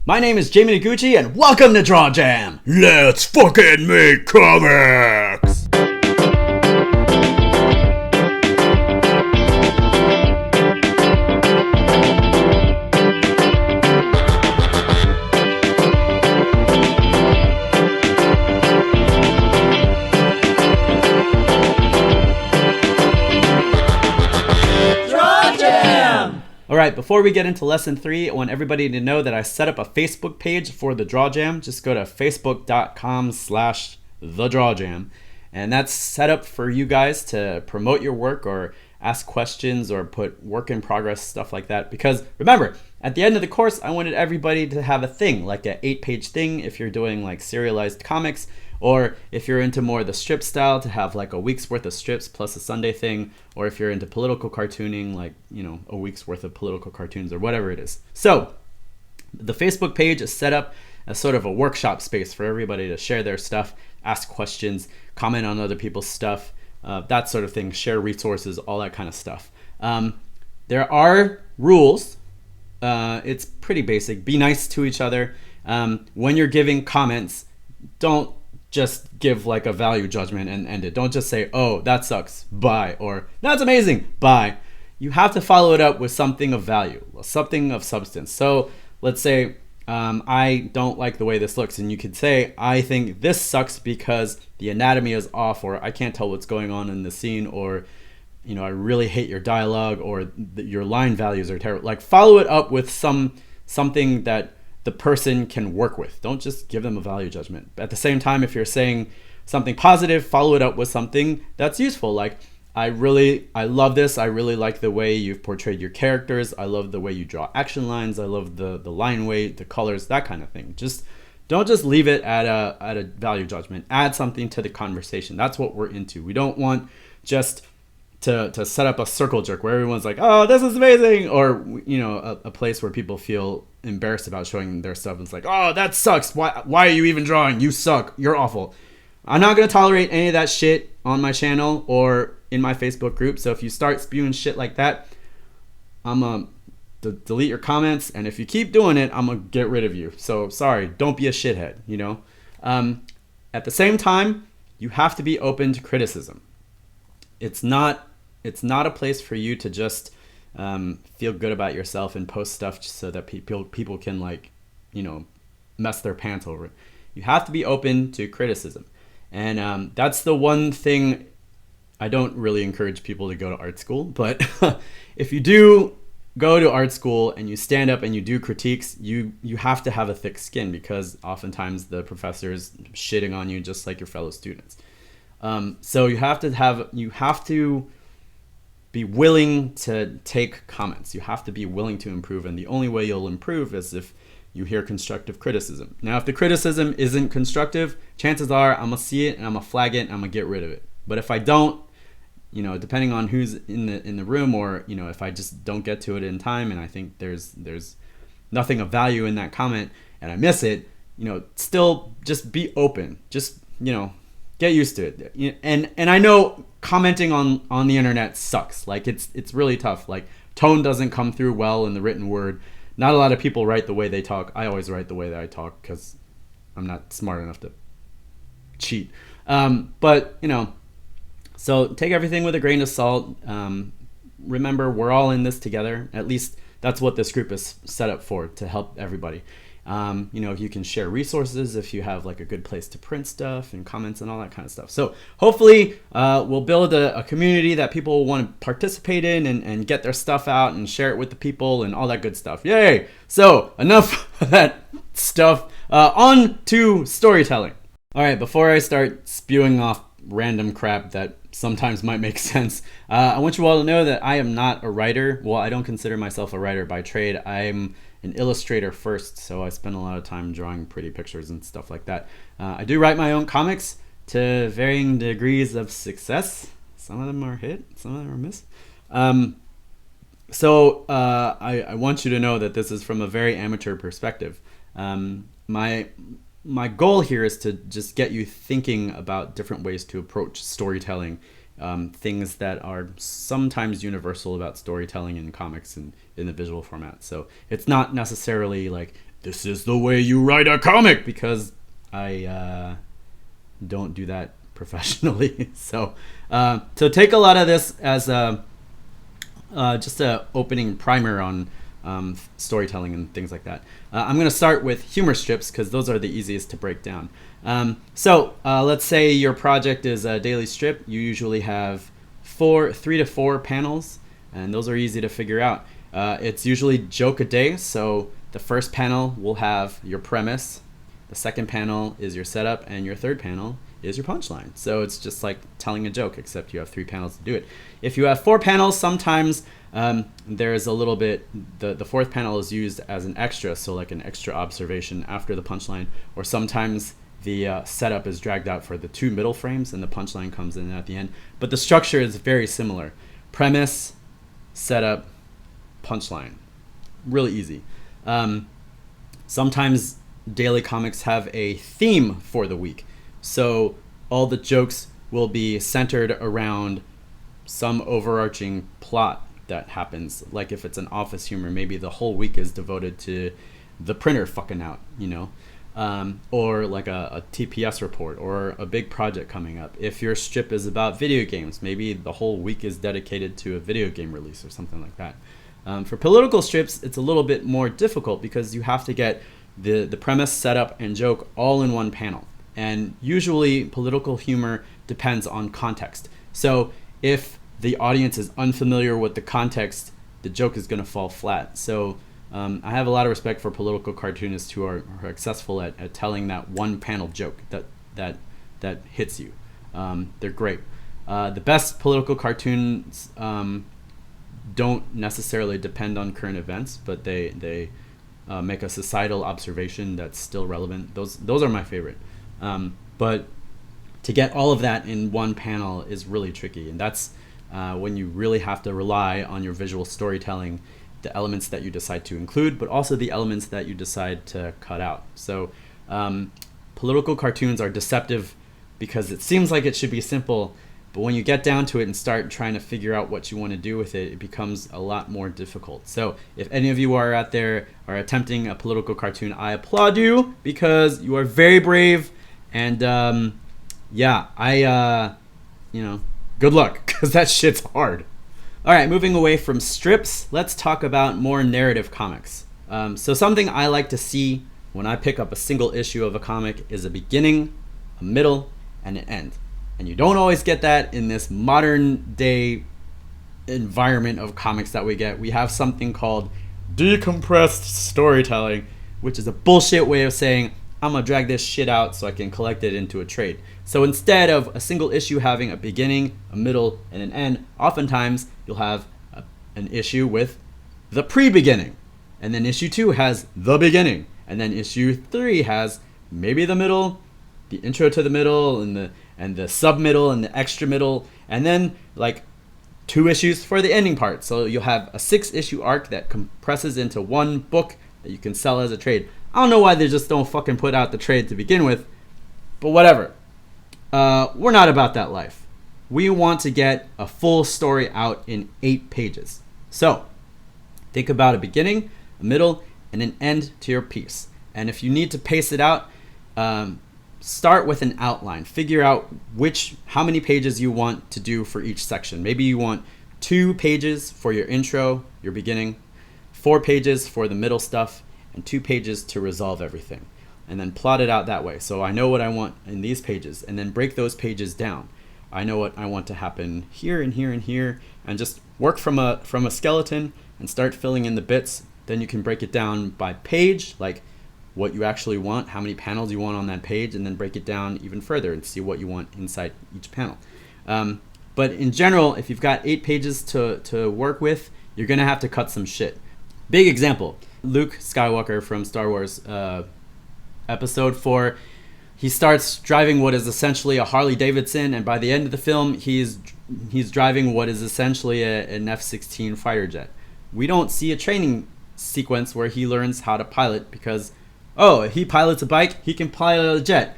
My name is Jamie Noguchi, and welcome to Draw Jam! Let's fucking make comics! Alright, before we get into lesson 3, I want everybody to know that I set up a Facebook page for the Draw Jam. Just go to facebook.com/thedrawjam. And that's set up for you guys to promote your work or ask questions or put work in progress, stuff like that. Because remember, at the end of the course, I wanted everybody to have a thing, like an 8-page thing if you're doing like serialized comics, or if you're into more of the strip style, to have like a week's worth of strips plus a Sunday thing, or if you're into political cartooning, like, you know, a week's worth of political cartoons or whatever it is. So the Facebook page is set up as sort of a workshop space for everybody to share their stuff, ask questions, comment on other people's stuff, that sort of thing, share resources, all that kind of stuff. There are rules. It's pretty basic. Be nice to each other. When you're giving comments, don't just give like a value judgment and end it. Don't just say, oh, that sucks, bye, or that's amazing, bye. You have to follow it up with something of value, something of substance. So let's say I don't like the way this looks, and you could say, I think this sucks because the anatomy is off, or I can't tell what's going on in the scene, or, you know, I really hate your dialogue, or your line values are terrible. Like, follow it up with something that the person can work with. Don't just give them a value judgment. At the same time, if you're saying something positive, follow it up with something that's useful. Like, I love this. I really like the way you've portrayed your characters. I love the way you draw action lines. I love the line weight, the colors, that kind of thing. Just don't just leave it at a value judgment. Add something to the conversation. That's what we're into. We don't want just to set up a circle jerk where everyone's like, oh, this is amazing, or, you know, a place where people feel embarrassed about showing their stuff. It's like, oh, that sucks. Why are you even drawing? You suck. You're awful. I'm not going to tolerate any of that shit on my channel or in my Facebook group. So if you start spewing shit like that, I'm going to delete your comments. And if you keep doing it, I'm going to get rid of you. So sorry, don't be a shithead, you know? At the same time, you have to be open to criticism. It's not a place for you to just feel good about yourself and post stuff just so that people can, like, you know, mess their pants over it. You have to be open to criticism. And that's the one thing. I don't really encourage people to go to art school, but if you do go to art school and you stand up and you do critiques, you have to have a thick skin, because oftentimes the professor is shitting on you just like your fellow students. So you have to be willing to take comments. You have to be willing to improve, and the only way you'll improve is if you hear constructive criticism. Now, if the criticism isn't constructive, chances are I'm gonna see it and I'm gonna flag it and I'm gonna get rid of it. But if I don't, you know, depending on who's in the room, or, you know, if I just don't get to it in time and I think there's nothing of value in that comment and I miss it, you know, still just be open. Just, you know, get used to it. And I know commenting on the internet sucks. Like, it's really tough. Like, tone doesn't come through well in the written word. Not a lot of people write the way they talk. I always write the way that I talk because I'm not smart enough to cheat. But, you know, so take everything with a grain of salt. Remember, we're all in this together. At least that's what this group is set up for, to help everybody. You know, if you can share resources, if you have like a good place to print stuff and comments and all that kind of stuff. So hopefully we'll build a community that people want to participate in and get their stuff out and share it with the people and all that good stuff. Yay! So enough of that stuff. On to storytelling. All right, before I start spewing off random crap that sometimes might make sense, I want you all to know that I am not a writer. Well, I don't consider myself a writer by trade. I'm an illustrator first, so I spend a lot of time drawing pretty pictures and stuff like that. I do write my own comics to varying degrees of success. Some of them are hit, some of them are miss. So I want you to know that this is from a very amateur perspective. My goal here is to just get you thinking about different ways to approach storytelling, things that are sometimes universal about storytelling in comics and in the visual format. So it's not necessarily like This is the way you write a comic. because I don't do that professionally. So take a lot of this as just a opening primer on storytelling and things like that. I'm going to start with humor strips because those are the easiest to break down. So let's say your project is a daily strip. You usually have 3 to 4 panels, and those are easy to figure out. It's usually joke a day. So the first panel will have your premise, the second panel is your setup, and your third panel is your punchline. So it's just like telling a joke, except you have 3 panels to do it. If you have 4 panels, sometimes there's a little bit, the fourth panel is used as an extra, so like an extra observation after the punchline, or sometimes the setup is dragged out for the 2 middle frames and the punchline comes in at the end. But the structure is very similar. Premise, setup, punchline. Really easy. Sometimes daily comics have a theme for the week. So all the jokes will be centered around some overarching plot that happens. Like if it's an office humor, maybe the whole week is devoted to the printer fucking out, or like a TPS report or a big project coming up. If your strip is about video games, maybe the whole week is dedicated to a video game release or something like that. For political strips, it's a little bit more difficult because you have to get the premise, setup, and joke all in one panel. And usually political humor depends on context. So if the audience is unfamiliar with the context, the joke is going to fall flat. So I have a lot of respect for political cartoonists who are successful at telling that one panel joke that hits you. They're great. The best political cartoons don't necessarily depend on current events, but they make a societal observation that's still relevant. Those are my favorite. But to get all of that in one panel is really tricky, and that's when you really have to rely on your visual storytelling, the elements that you decide to include, but also the elements that you decide to cut out. So political cartoons are deceptive because it seems like it should be simple, but when you get down to it and start trying to figure out what you want to do with it, it becomes a lot more difficult. So if any of you are out there are attempting a political cartoon, I applaud you because you are very brave. And good luck because that shit's hard. All right, moving away from strips, let's talk about more narrative comics. So something I like to see when I pick up a single issue of a comic is a beginning, a middle, and an end. And you don't always get that in this modern day environment of comics that we get. We have something called decompressed storytelling, which is a bullshit way of saying, I'm going to drag this shit out so I can collect it into a trade. So instead of a single issue having a beginning, a middle, and an end, oftentimes you'll have an issue with the pre-beginning. And then issue 2 has the beginning. And then issue 3 has maybe the middle, the intro to the middle, and the sub-middle, and the extra middle. And then like 2 issues for the ending part. So you'll have a 6-issue arc that compresses into one book that you can sell as a trade. I don't know why they just don't fucking put out the trade to begin with, but whatever. We're not about that life. We want to get a full story out in 8 pages. So think about a beginning, a middle, and an end to your piece. And if you need to pace it out, start with an outline. Figure out how many pages you want to do for each section. Maybe you want 2 pages for your intro, your beginning, 4 pages for the middle stuff, and 2 pages to resolve everything. And then plot it out that way. So I know what I want in these pages, and then break those pages down. I know what I want to happen here and here and here, and just work from a skeleton and start filling in the bits. Then you can break it down by page, like what you actually want, how many panels you want on that page, and then break it down even further and see what you want inside each panel. But in general, if you've got 8 pages to work with, you're gonna have to cut some shit. Big example, Luke Skywalker from Star Wars Episode 4, he starts driving what is essentially a Harley Davidson, and by the end of the film, he's driving what is essentially an F-16 fighter jet. We don't see a training sequence where he learns how to pilot because, if he pilots a bike, he can pilot a jet.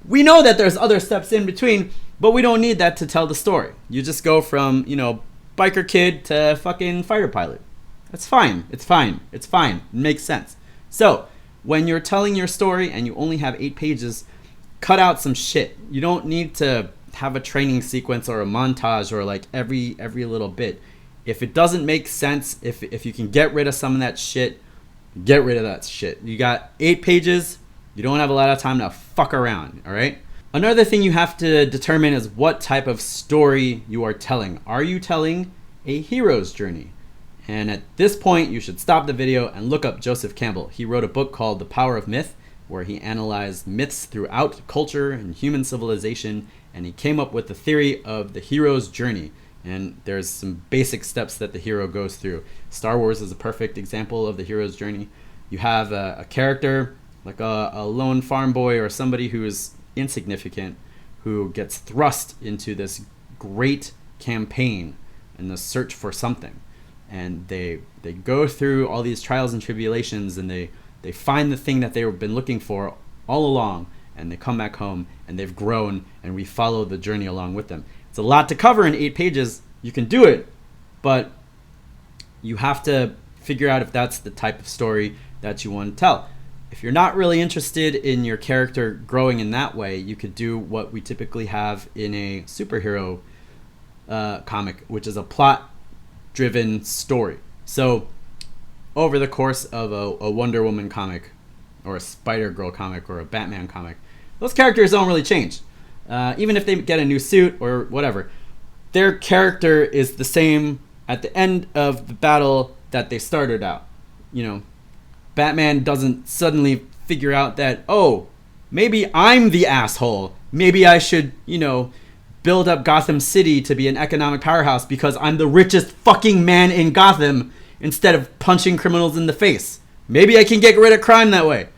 We know that there's other steps in between, but we don't need that to tell the story. You just go from, biker kid to fucking fighter pilot. That's fine. It's fine. It makes sense. So when you're telling your story and you only have 8 pages, cut out some shit. You don't need to have a training sequence or a montage or like every little bit. If it doesn't make sense, if you can get rid of some of that shit, get rid of that shit. You got 8 pages. You don't have a lot of time to fuck around, all right? Another thing you have to determine is what type of story you are telling. Are you telling a hero's journey? And at this point, you should stop the video and look up Joseph Campbell. He wrote a book called The Power of Myth, where he analyzed myths throughout culture and human civilization, and he came up with the theory of the hero's journey. And there's some basic steps that the hero goes through. Star Wars is a perfect example of the hero's journey. You have a character, like a lone farm boy or somebody who is insignificant, who gets thrust into this great campaign in the search for something. And they go through all these trials and tribulations, and they find the thing that they've been looking for all along, and they come back home and they've grown, and we follow the journey along with them. It's a lot to cover in 8 pages. You can do it, but you have to figure out if that's the type of story that you want to tell. If you're not really interested in your character growing in that way, you could do what we typically have in a superhero comic, which is a plot-driven story. So over the course of a Wonder Woman comic, or a Spider-Girl comic, or a Batman comic, those characters don't really change. Even if they get a new suit or whatever, their character is the same at the end of the battle that they started out. You know, Batman doesn't suddenly figure out that, oh, maybe I'm the asshole. Maybe I should, build up Gotham City to be an economic powerhouse because I'm the richest fucking man in Gotham, instead of punching criminals in the face. Maybe I can get rid of crime that way.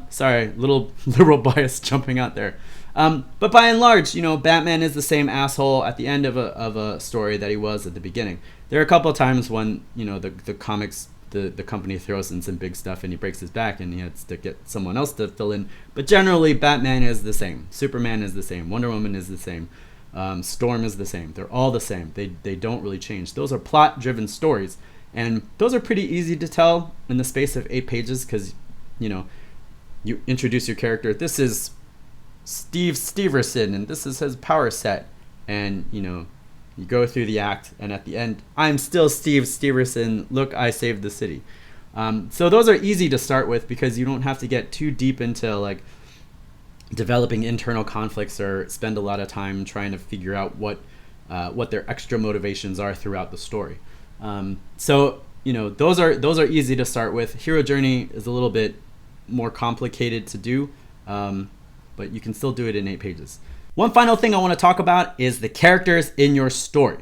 Sorry, little liberal bias jumping out there. But by and large, Batman is the same asshole at the end of a story that he was at the beginning. There are a couple of times when, the comics, the company throws in some big stuff and he breaks his back and he has to get someone else to fill in. But generally, Batman is the same. Superman is the same. Wonder Woman is the same. Storm is the same. They're all the same. They don't really change. Those are plot-driven stories. And those are pretty easy to tell in the space of 8 pages because, you introduce your character. This is Steve Steverson, and this is his power set. And, you go through the act, and at the end, I'm still Steve Steverson. Look, I saved the city. So those are easy to start with because you don't have to get too deep into, like, developing internal conflicts or spend a lot of time trying to figure out what their extra motivations are throughout the story. So those are easy to start with. Hero journey is a little bit more complicated to do, but you can still do it in 8 pages. One final thing I want to talk about is the characters in your story,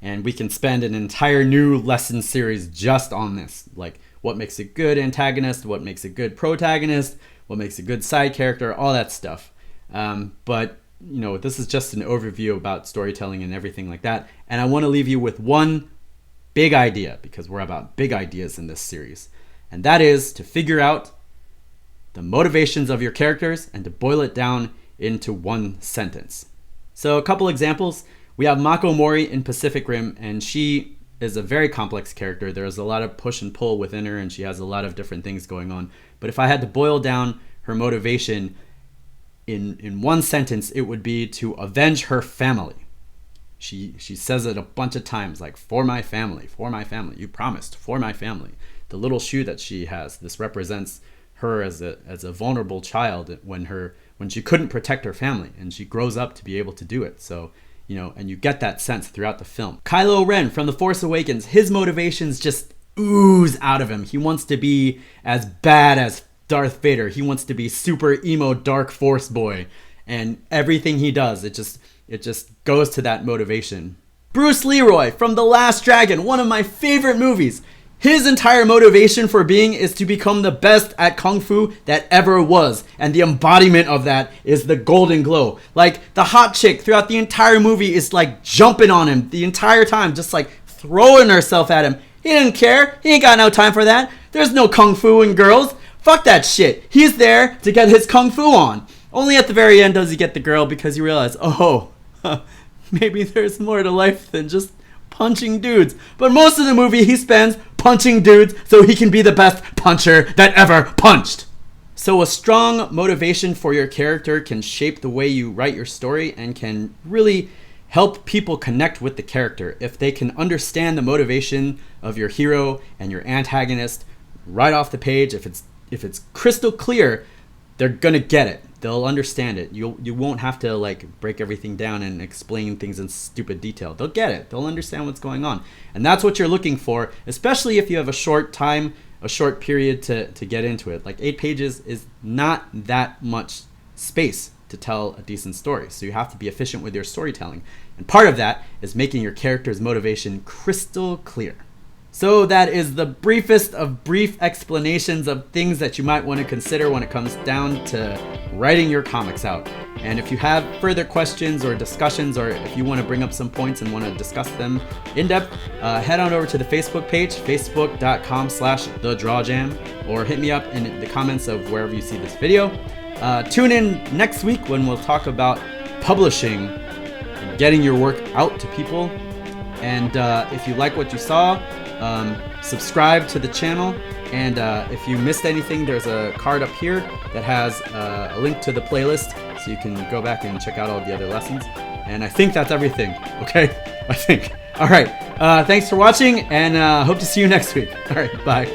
and we can spend an entire new lesson series just on this, like what makes a good antagonist, what makes a good protagonist, what makes a good side character, all that stuff. But this is just an overview about storytelling and everything like that, and I want to leave you with one big idea, because we're about big ideas in this series, and that is to figure out the motivations of your characters and to boil it down into one sentence. So a couple examples. We have Mako Mori in Pacific Rim, and she is a very complex character. There's a lot of push and pull within her, and she has a lot of different things going on. But if I had to boil down her motivation in one sentence, it would be to avenge her family. She says it a bunch of times, like, for my family, you promised, for my family. The little shoe that she has, this represents her as a vulnerable child when she couldn't protect her family, and she grows up to be able to do it. So, and you get that sense throughout the film. Kylo Ren from The Force Awakens, his motivations just ooze out of him. He wants to be as bad as Darth Vader. He wants to be super emo dark Force boy, and everything he does, it just goes to that motivation. Bruce Leroy from The Last Dragon, one of my favorite movies. His entire motivation for being is to become the best at Kung Fu that ever was. And the embodiment of that is the golden glow. Like, the hot chick throughout the entire movie is like jumping on him the entire time, just like throwing herself at him. He didn't care. He ain't got no time for that. There's no Kung Fu in girls. Fuck that shit. He's there to get his Kung Fu on. Only at the very end does he get the girl, because you realize, maybe there's more to life than just punching dudes. But most of the movie he spends punching dudes so he can be the best puncher that ever punched. So a strong motivation for your character can shape the way you write your story and can really help people connect with the character. If they can understand the motivation of your hero and your antagonist right off the page, if it's crystal clear, they're gonna get it. They'll understand it. You won't have to like break everything down and explain things in stupid detail. They'll get it. They'll understand what's going on. And that's what you're looking for, especially if you have a short period to get into it. Like 8 pages is not that much space to tell a decent story. So you have to be efficient with your storytelling. And part of that is making your character's motivation crystal clear. So that is the briefest of brief explanations of things that you might want to consider when it comes down to writing your comics out. And if you have further questions or discussions, or if you want to bring up some points and want to discuss them in depth, head on over to the Facebook page, facebook.com/thedrawjam, or hit me up in the comments of wherever you see this video. Tune in next week when we'll talk about publishing and getting your work out to people. And if you like what you saw, subscribe to the channel, and if you missed anything, there's a card up here that has a link to the playlist, so you can go back and check out all the other lessons. And I think that's everything. Okay, I think. All right, thanks for watching, and hope to see you next week. All right, bye.